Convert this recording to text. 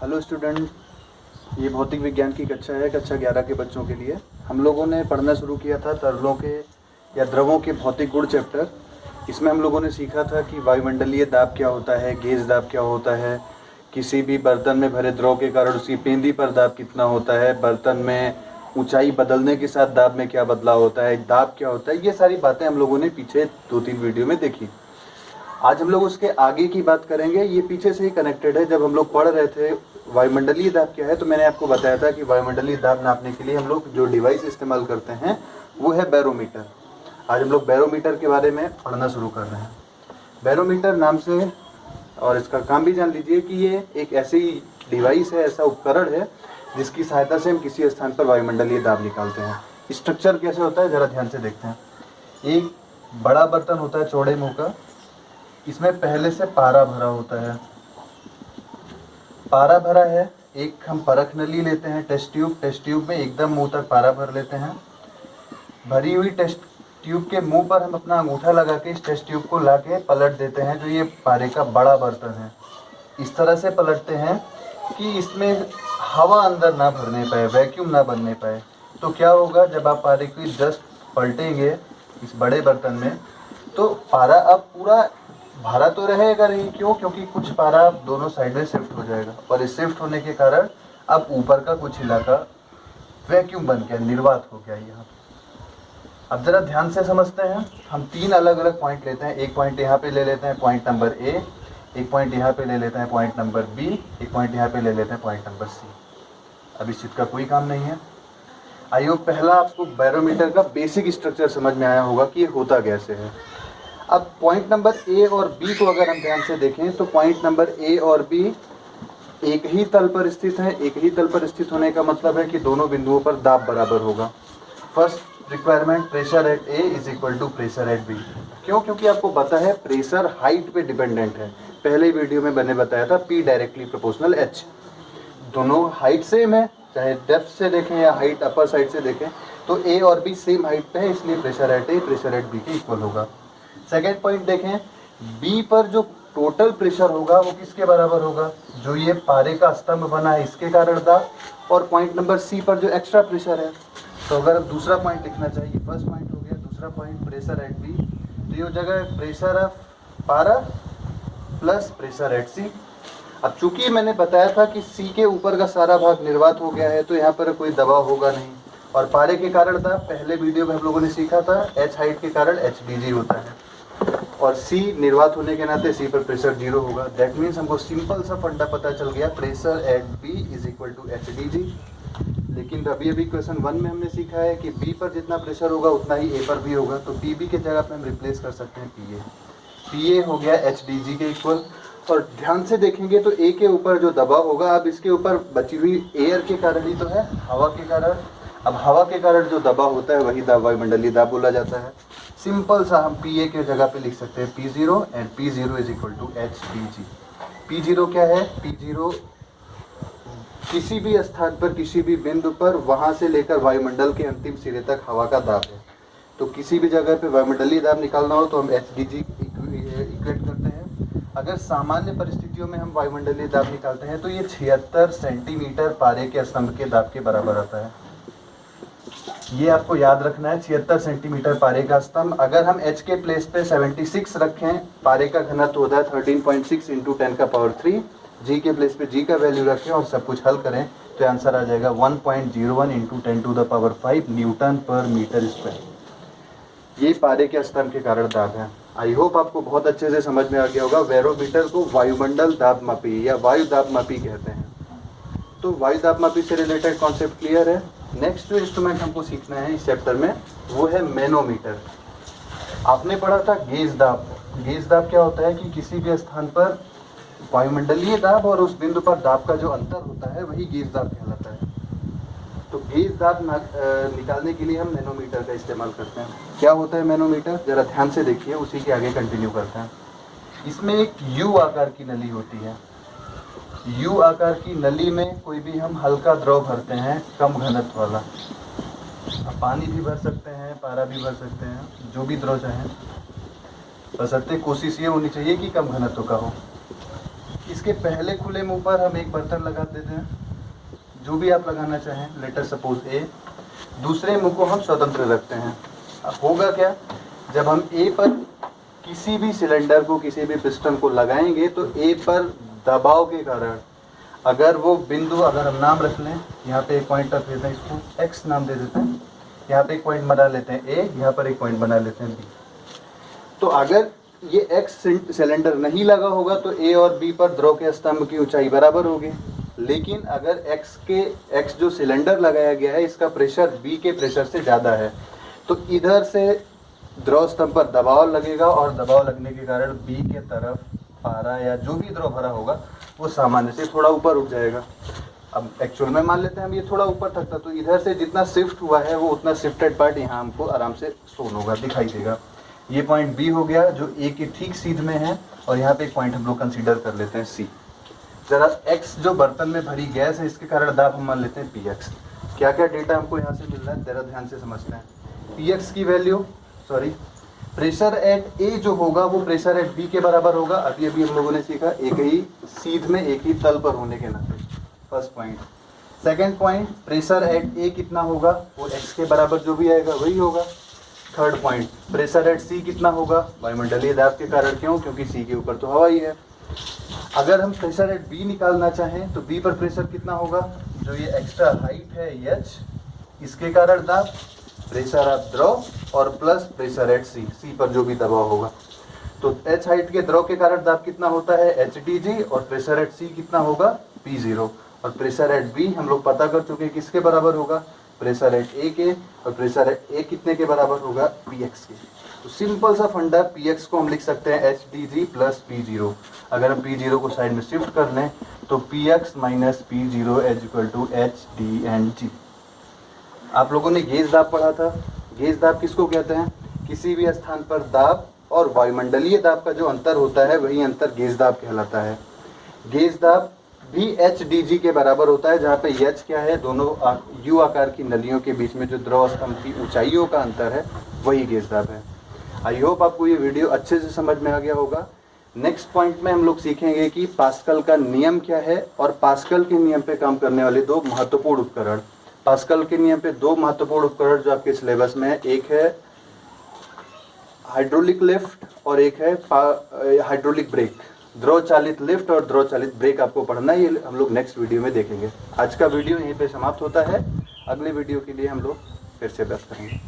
Hello student, ये भौतिक विज्ञान की कक्षा है, कक्षा 11 के बच्चों के लिए। हम लोगों ने पढ़ना शुरू किया था तरलों के या द्रवों के भौतिक गुण चैप्टर। इसमें हम लोगों ने सीखा था कि वायुमंडलीय दाब क्या होता है, गेज दाब क्या होता है, किसी भी बर्तन में भरे द्रव के कारण उसकी पेंदी पर दाब कितना होता है, बर्तन में ऊंचाई बदलने के साथ दाब में क्या बदलाव होता है, दाब क्या होता है। ये सारी बातें हम लोगों ने पीछे 2-3 वीडियो में देखी। आज हम लोग उसके आगे की बात करेंगे। ये पीछे से ही कनेक्टेड है। जब हम लोग पढ़ रहे थे वायुमंडलीय दाब क्या है, तो मैंने आपको बताया था कि वायुमंडलीय दाब नापने के लिए हम लोग जो डिवाइस इस्तेमाल करते हैं वो है बैरोमीटर। आज हम लोग बैरोमीटर के बारे में पढ़ना शुरू कर रहे हैं। बैरोमीटर नाम से और इसका काम भी जान लीजिए कि ये एक ऐसी डिवाइस है, ऐसा उपकरण है जिसकी सहायता से हम किसी स्थान पर वायुमंडलीय दाब निकालते हैं। स्ट्रक्चर कैसे होता है ज़रा ध्यान से देखते हैं। एक बड़ा बर्तन होता है चौड़े मुंह का, इसमें पहले से पारा भरा होता है। पारा भरा है, एक हम परख नली लेते हैं, टेस्ट ट्यूब में एकदम मुंह तक पारा भर लेते हैं। भरी हुई टेस्ट ट्यूब के मुंह पर हम अपना अंगूठा लगा के इस टेस्ट ट्यूब को ला के पलट देते हैं। जो ये पारे का बड़ा बर्तन है, इस तरह से पलटते हैं कि इसमें हवा अंदर ना भरने पाए, वैक्यूम ना बनने पाए। तो क्या होगा, जब आप पारे की जस्ट पलटेंगे इस बड़े बर्तन में, तो पारा अब पूरा भरा तो रहेगा नहीं। क्यों? क्योंकि कुछ पारा अब दोनों साइड में शिफ्ट हो जाएगा, और इस शिफ्ट होने के कारण अब ऊपर का कुछ इलाका वैक्यूम बन गया, निर्वात हो गया यहाँ। अब जरा ध्यान से समझते हैं। हम 3 अलग अलग पॉइंट लेते हैं। एक पॉइंट यहाँ पे ले लेते हैं, पॉइंट नंबर ए। एक पॉइंट यहाँ पे ले लेते हैं, पॉइंट नंबर बी। एक पॉइंट यहाँ पे ले लेते हैं, पॉइंट नंबर सी। अब इस चीज़ का कोई काम नहीं है। आई होप पहला आपको बैरोमीटर का बेसिक स्ट्रक्चर समझ में आया होगा कि ये होता कैसे है। अब पॉइंट नंबर ए और बी को अगर हम ध्यान से देखें तो पॉइंट नंबर ए और बी एक ही तल पर स्थित है। एक ही तल पर स्थित होने का मतलब है कि दोनों बिंदुओं पर दाब बराबर होगा। First requirement, pressure at A is equal to pressure at B. क्यों? क्योंकि आपको पता है प्रेशर हाइट पे डिपेंडेंट है। पहले वीडियो में मैंने बताया था P डायरेक्टली प्रोपोर्शनल H। दोनों हाइट सेम है, चाहे डेप्थ से देखें या हाइट अपर साइड से देखें, तो ए और बी सेम हाइट पे है, इसलिए pressure at A pressure at B के इक्वल होगा। सेकेंड पॉइंट देखें, बी पर जो टोटल प्रेशर होगा वो किसके बराबर होगा? जो ये पारे का स्तंभ बना है इसके कारण दाब, और पॉइंट नंबर सी पर जो एक्स्ट्रा प्रेशर है। तो अगर अब दूसरा पॉइंट लिखना चाहिए, फर्स्ट पॉइंट हो गया, दूसरा पॉइंट प्रेशर एट बी, तो ये जगह प्रेशर ऑफ पारा प्लस प्रेशर एट सी। अब चूंकि मैंने बताया था कि सी के ऊपर का सारा भाग निर्वात हो गया है, तो यहाँ पर कोई दबाव होगा नहीं, और पारे के कारण था, पहले वीडियो में हम लोगों ने सीखा था एच हाइट के कारण एच डी जी होता है, और सी निर्वात होने के नाते सी पर प्रेशर 0 होगा। दैट मीन्स हमको सिंपल सा फंडा पता चल गया, pressure at B is equal to H D G. लेकिन अभी क्वेश्चन 1 में हमने सीखा है कि बी पर जितना प्रेशर होगा उतना ही ए पर भी होगा, तो पी बी के जगह पे हम रिप्लेस कर सकते हैं पी ए। पी ए हो गया एच डी जी के इक्वल। और ध्यान से देखेंगे तो ए के ऊपर जो दबाव होगा, अब इसके ऊपर बची हुई एयर के कारण ही तो है, हवा के कारण। अब हवा के कारण जो दबाव होता है वही दाब वायुमंडलीय दाब बोला जाता है। सिंपल सा हम पी ए के जगह पे लिख सकते हैं P0, and P0 is equal to H D G. P0 क्या है? P0 किसी भी स्थान पर, किसी भी बिंदु पर, वहाँ से लेकर वायुमंडल के अंतिम सिरे तक हवा का दाब है। तो किसी भी जगह पे वायुमंडलीय दाब निकालना हो तो हम एच डी जी इक्वेट करते हैं। अगर सामान्य परिस्थितियों में हम वायुमंडलीय दाब निकालते हैं तो ये 76 सेंटीमीटर पारे के स्तंभ के दाब के बराबर आता है। ये आपको याद रखना है, 76 सेंटीमीटर पारे का स्तंभ। अगर हम H के प्लेस पे 76 रखें, पारे का घनत्व होता है 13.6 इंटू 10 का पावर 3। G के प्लेस पे G का वैल्यू रखें और सब कुछ हल करें तो आंसर आ जाएगा 1.01 into 10 to the power 5 newton per metre square. ये पारे के स्तंभ के कारण दाब है। आई होप आपको बहुत अच्छे से समझ में आ गया होगा। बैरोमीटर को वायुमंडल दाब मापी या वायु दाब मापी कहते हैं। तो वायु दाब मापी से रिलेटेड कॉन्सेप्ट क्लियर है। नेक्स्ट जो इंस्ट्रूमेंट हमको सीखना है इस चैप्टर में वो है मैनोमीटर। आपने पढ़ा था गेज दाब। गेज दाब क्या होता है कि किसी भी स्थान पर वायुमंडलीय दाब और उस बिंदु पर दाब का जो अंतर होता है वही गेज दाब कहलाता है। तो गेज दाब निकालने के लिए हम मैनोमीटर का इस्तेमाल करते हैं। क्या होता है मैनोमीटर? जरा ध्यान से देखिए, उसी के आगे कंटिन्यू करते हैं। इसमें एक यू आकार की नली होती है। यू आकार की नली में कोई भी हम हल्का द्रव भरते हैं, कम घनत्व वाला। अब पानी भी भर सकते हैं, पारा भी भर सकते हैं, जो भी द्रव चाहें, बशर्ते कोशिश ये होनी चाहिए कि कम घनत्व का हो। इसके पहले खुले मुंह पर हम एक बर्तन लगा देते हैं, जो भी आप लगाना चाहें, लेटर सपोज ए। दूसरे मुंह को हम स्वतंत्र रखते हैं। अब होगा क्या, जब हम ए पर किसी भी सिलेंडर को, किसी भी पिस्टन को लगाएंगे तो ए पर दबाव के कारण अगर वो बिंदु, अगर हम नाम रख लें, यहाँ पे एक पॉइंट रख लेते हैं, इसको एक्स नाम दे देते हैं, यहाँ पे एक पॉइंट बना लेते हैं ए, यहाँ पर एक पॉइंट बना लेते हैं बी। तो अगर ये एक्स सिलेंडर नहीं लगा होगा तो ए और बी पर द्रव के स्तंभ की ऊंचाई बराबर होगी। लेकिन अगर एक्स जो सिलेंडर लगाया गया है इसका प्रेशर बी के प्रेशर से ज़्यादा है, तो इधर से द्रव स्तंभ पर दबाव लगेगा और दबाव लगने के कारण बी के तरफ पारा या जो भी द्रव भरा होगा वो सामान्य से थोड़ा ऊपर उठ जाएगा। अब एक्चुअल में मान लेते हैं हम ये थोड़ा ऊपर तक था, तो इधर से जितना शिफ्ट हुआ है वो उतना शिफ्टेड पार्ट यहाँ हमको आराम से शोन होगा, दिखाई देगा। ये पॉइंट बी हो गया जो ए के ठीक सीध में है, और यहाँ पे एक पॉइंट हम लोग कंसीडर कर लेते हैं सी। जरा एक्स जो बर्तन में भरी गैस है इसके कारण दाब हम मान लेते हैं पी एक्स। क्या क्या डेटा हमको यहाँ से मिल रहा है जरा ध्यान से समझते हैं। पी एक्स की वैल्यू, प्रेशर एट ए जो होगा वो प्रेशर एट बी के बराबर होगा। अभी हम लोगों ने सीखा एक ही सीध में एक ही तल पर होने के नाते, first point. Second point, pressure at A कितना होगा, वो एक्स के बराबर जो भी आएगा वही होगा। थर्ड पॉइंट, प्रेशर एट सी कितना होगा, वायुमंडलीय दाब के कारण, क्यों, क्योंकि सी के ऊपर तो हवा ही है। अगर हम प्रेशर एट बी निकालना चाहें तो बी पर प्रेशर कितना होगा, जो ये एक्स्ट्रा हाइट है एच, इसके कारण दाब, प्रेशर ऑफ द्रव और प्लस प्रेशर एट सी, सी पर जो भी दबाव होगा। तो एच हाइट के द्रव के कारण दाब कितना होता है एच डी जी, और प्रेशर एट सी कितना होगा पी जीरो। और प्रेशर एट बी हम लोग पता कर चुके हैं किसके बराबर होगा, प्रेशर एट ए के, और प्रेशर एट ए कितने के बराबर होगा, पी एक्स के। तो सिंपल सा फंडा, पी एक्स को हम लिख सकते हैं H D G plus P zero. अगर हम पी जीरो को साइड में शिफ्ट कर लें तो P X minus P zero is equal to H D and G. आप लोगों ने गेज दाब पढ़ा था। गेज दाब किसको कहते हैं, किसी भी स्थान पर दाब और वायुमंडलीय दाब का जो अंतर होता है वही अंतर गेज दाब कहलाता है। गेज दाब भी एच डी जी के बराबर होता है, जहाँ पे एच क्या है, दोनों यू आकार की नलियों के बीच में जो द्रव स्तंभ की ऊंचाइयों का अंतर है वही गेज दाब है। आई होप आपको ये वीडियो अच्छे से समझ में आ गया होगा। नेक्स्ट पॉइंट में हम लोग सीखेंगे कि पास्कल का नियम क्या है और पास्कल के नियम पे काम करने वाले दो महत्वपूर्ण उपकरण। पास्कल के नियम पे दो महत्वपूर्ण उपकरण जो आपके सिलेबस में है, एक है हाइड्रोलिक लिफ्ट और एक है हाइड्रोलिक ब्रेक। द्रव चालित लिफ्ट और द्रव चालित ब्रेक आपको पढ़ना है, ये हम लोग नेक्स्ट वीडियो में देखेंगे। आज का वीडियो यहीं पे समाप्त होता है, अगले वीडियो के लिए हम लोग फिर से बात करेंगे।